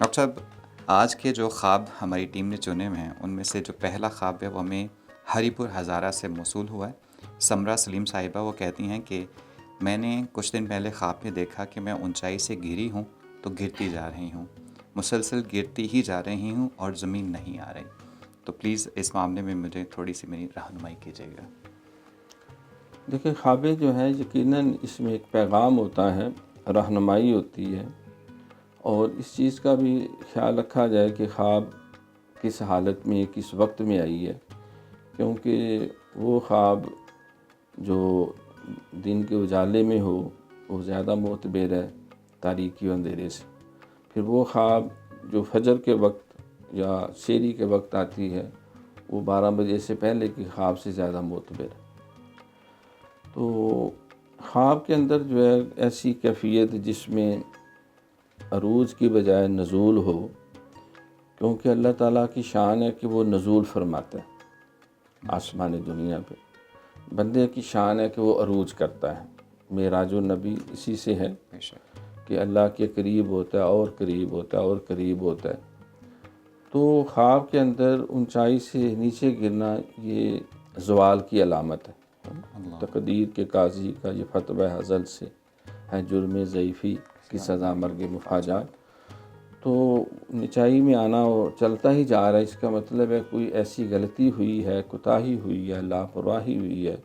Doctor صاحب، آج کے جو خواب ہماری ٹیم نے چنے ہوئے ہیں ان میں سے جو پہلا خواب ہے وہ ہمیں ہری پور ہزارہ سے موصول ہوا ہے۔ سمرا سلیم صاحبہ وہ کہتی ہیں کہ میں نے کچھ دن پہلے خواب میں دیکھا کہ میں اونچائی سے گری ہوں تو گرتی جا رہی ہوں، مسلسل گرتی ہی جا رہی ہوں اور زمین نہیں آ رہی، تو پلیز اس معاملے میں مجھے تھوڑی سی میری رہنمائی کیجیے گا۔ دیکھیں، خوابیں جو ہیں یقیناً اس میں ایک پیغام ہوتا ہے، رہنمائی ہوتی ہے، اور اس چیز کا بھی خیال رکھا جائے کہ خواب کس حالت میں کس وقت میں آئی ہے، کیونکہ وہ خواب جو دن کے اجالے میں ہو وہ زیادہ معتبر ہے تاریکی و اندھیرے سے، پھر وہ خواب جو فجر کے وقت یا سحری کے وقت آتی ہے وہ 12 بجے سے پہلے کے خواب سے زیادہ معتبر ہے۔ تو خواب کے اندر جو ہے ایسی کیفیت جس میں عروج کی بجائے نزول ہو، کیونکہ اللہ تعالیٰ کی شان ہے کہ وہ نزول فرماتا ہے آسمان دنیا پہ، بندے کی شان ہے کہ وہ عروج کرتا ہے۔ معراج النبی اسی سے ہے بے شک۔ کہ اللہ کے قریب ہوتا ہے اور قریب ہوتا ہے اور قریب ہوتا ہے۔ تو خواب کے اندر اونچائی سے نیچے گرنا یہ زوال کی علامت ہے۔ تقدیر کے قاضی کا یہ فتوی ازل سے ہے، جرم ضعیفی کی سزا مرگ مفاجات۔ تو نچائی میں آنا اور چلتا ہی جا رہا ہے، اس کا مطلب ہے کوئی ایسی غلطی ہوئی ہے، کوتاہی ہوئی ہے، لاپرواہی ہوئی ہے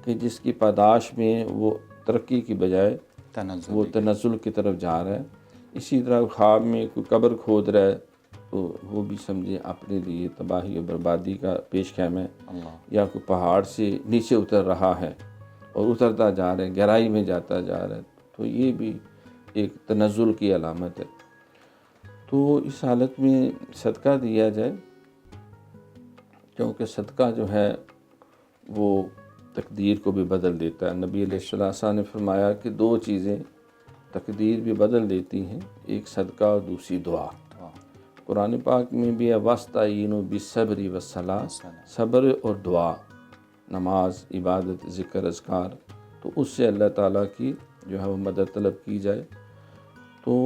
کہ جس کی پاداش میں وہ ترقی کی بجائے وہ تنزل کی طرف جا رہا ہے۔ اسی طرح خواب میں کوئی قبر کھود رہا ہے تو وہ بھی سمجھے اپنے لیے تباہی و بربادی کا پیش خیم ہے، یا کوئی پہاڑ سے نیچے اتر رہا ہے اور اترتا جا رہا ہے، گہرائی میں جاتا جا رہا ہے، تو یہ بھی ایک تنزل کی علامت ہے۔ تو اس حالت میں صدقہ دیا جائے، کیونکہ صدقہ جو ہے وہ تقدیر کو بھی بدل دیتا ہے۔ نبی علیہ السلام نے فرمایا کہ 2 چیزیں تقدیر بھی بدل دیتی ہیں، ایک صدقہ اور دوسری دعا۔ قرآن پاک میں بھی ہے وَاسْتَعِینُوا بِالصَّبْرِ وَالصَّلَاةِ، صبر اور دعا، نماز، عبادت، ذکر، اذکار، تو اس سے اللہ تعالیٰ کی جو ہے وہ مدد طلب کی جائے۔ تو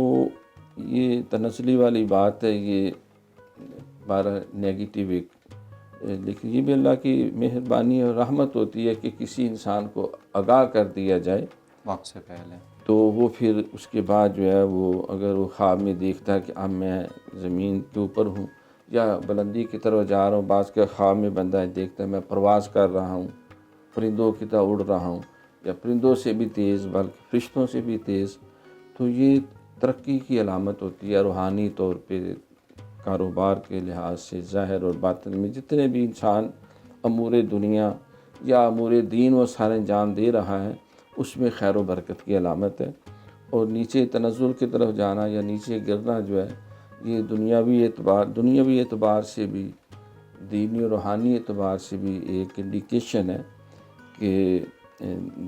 یہ تنزلی والی بات ہے، یہ بارہ نیگیٹیو ایک، لیکن یہ بھی اللہ کی مہربانی اور رحمت ہوتی ہے کہ کسی انسان کو آگاہ کر دیا جائے وقت سے پہلے، تو وہ پھر اس کے بعد جو ہے وہ اگر وہ خواب میں دیکھتا ہے کہ اب میں زمین کے اوپر ہوں یا بلندی کی طرف جا رہا ہوں، بعض کے خواب میں بندہ دیکھتا ہے میں پرواز کر رہا ہوں، پرندوں کی طرح اڑ رہا ہوں، یا پرندوں سے بھی تیز بلکہ فرشتوں سے بھی تیز، تو یہ ترقی کی علامت ہوتی ہے۔ روحانی طور پہ کاروبار کے لحاظ سے ظاہر اور باطن میں جتنے بھی انسان امور دنیا یا امور دین وہ سارے انجام دے رہا ہے، اس میں خیر و برکت کی علامت ہے۔ اور نیچے تنزل کی طرف جانا یا نیچے گرنا جو ہے یہ دنیاوی اعتبار سے بھی، دینی و روحانی اعتبار سے بھی ایک انڈیکیشن ہے کہ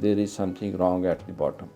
there is something wrong at the bottom۔